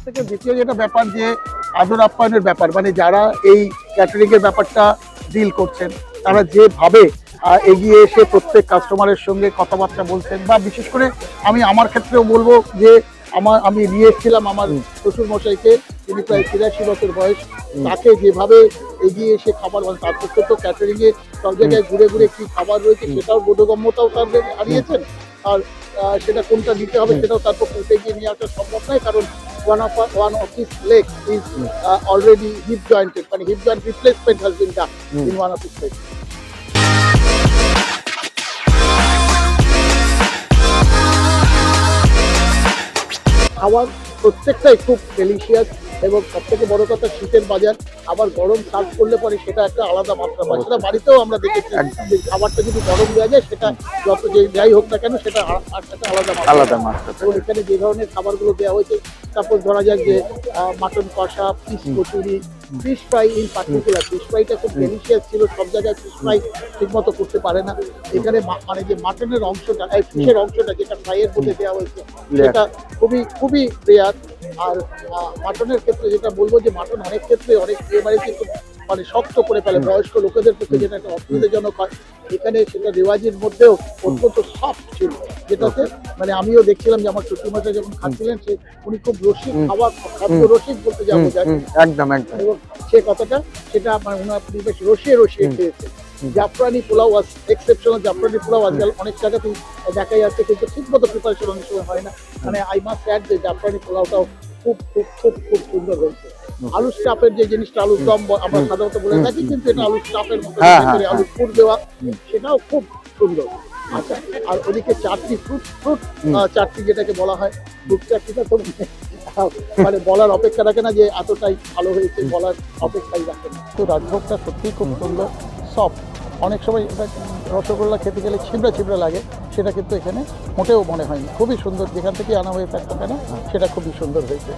থেকে দ্বিতীয় যেটা ব্যাপার যে আদর আপ্যায়নের ব্যাপার, মানে যারা এই ক্যাটারিং এর ব্যাপারটা ডিল করছেন তারা যেভাবে এগিয়ে এসে প্রত্যেক কাস্টমারের সঙ্গে কথাবার্তা বলছেন, বা বিশেষ করে আমি আমার ক্ষেত্রেও বলবো যে আমি নিয়ে এসেছিলাম আমার শ্বশুর মশাইকে, তিনি প্রায় 83 বছর বয়স, তাকে যেভাবে এগিয়ে এসে খাবার, মানে তার পক্ষে তো ক্যাটারিং এ সব জায়গায় ঘুরে ঘুরে কি খাবার রয়েছে সেটাও বোধগম্যতাও তার হারিয়েছেন, আর সেটা কোনটা দিতে হবে সেটাও তার পক্ষে উঠে গিয়ে নিয়ে আসা সম্ভব নয়, কারণ one of his legs is already hip jointed, মানে hip joint replacement has been done in one of his legs. খাবার প্রত্যেকটাই খুব ডেলিশিয়াস, এবং সব থেকে বড় কথা শীতের বাজার, আবার গরম সার্ভ করলে পরে সেটা একটা আলাদা মাত্রা পায়। সেটা বাড়িতেও আমরা দেখেছি যে খাবারটা যদি গরম দেওয়া যায় সেটা যত যাই হোক না কেন সেটা একটা আলাদা মাত্রা। এবং এখানে যে ধরনের খাবারগুলো দেওয়া হয়েছে, তারপর ধরা যাক যে মাটন কষা, fish kachori, fish fry, in particular fish ফ্রাইটা খুব ডেলিশিয়াস ছিল। সব জায়গায় ফিশ ফ্রাই ঠিক মতো করতে পারে না, এখানে মানে যে মাটনের অংশটা, ফিশের অংশটা যেটা ফ্রাইয়ের মধ্যে দেওয়া হয়েছে সেটা খুবই খুবই রেয়ার। আর মাটনের ক্ষেত্রে যেটা বলবো যে মাটন অনেক ক্ষেত্রে অনেক বাড়িতে খুব মানে শক্ত করে ফেলে, বয়স্ক লোকেদের পক্ষে যেটা একটা অসুবিধাজনক হয়, এখানে সেটা রেওয়াজের মধ্যেও অত্যন্ত সফট ছিল, যেটাতে মানে আমিও দেখছিলাম যে আমার শ্বশুরমশাই যখন খাচ্ছিলেন সে উনি খুব রসিক খাদ্য রসিক বলতে যাবো একদম একদম, এবং সে কথাটা সেটা মানে ওনার বেশ রসিয়ে খেয়েছে। জাফরানি পোলাও এক্সেপশনাল, জাফরানি পোলাও আজকাল অনেক জায়গাতেই দেখা যাচ্ছে, কিন্তু ঠিক মতো প্রিপারেশন অনেক সময় হয় না। মানে আই মাস্ট অ্যাড যে জাফরানি পোলাওটাও খুব খুব খুব খুব সুন্দর হয়েছে। আলু স্টাফের যে জিনিসটা, আলুর দম আমরা সাধারণত বলে থাকি, কিন্তু এটা আলু স্টাফের মতো আলু পুর দেওয়া, সেটাও খুব সুন্দর। আচ্ছা, আর ওদিকে চাটনি, ফ্রুট চাটনি যেটাকে বলা হয়, ফ্রুট চাটনিটা তো মানে বলার অপেক্ষা রাখে না যে এতটাই ভালো হয়েছে, বলার অপেক্ষাই রাখে না। তো রাজভোগটা সত্যিই খুব সুন্দর, সফট। অনেক সময় রসগোল্লা খেতে গেলে ছিবড়া লাগে, সেটা কিন্তু এখানে মোটেও মনে হয়নি, খুবই সুন্দর। যেখান থেকে আনা হয়ে থাকতো কেন সেটা খুবই সুন্দর হয়েছে।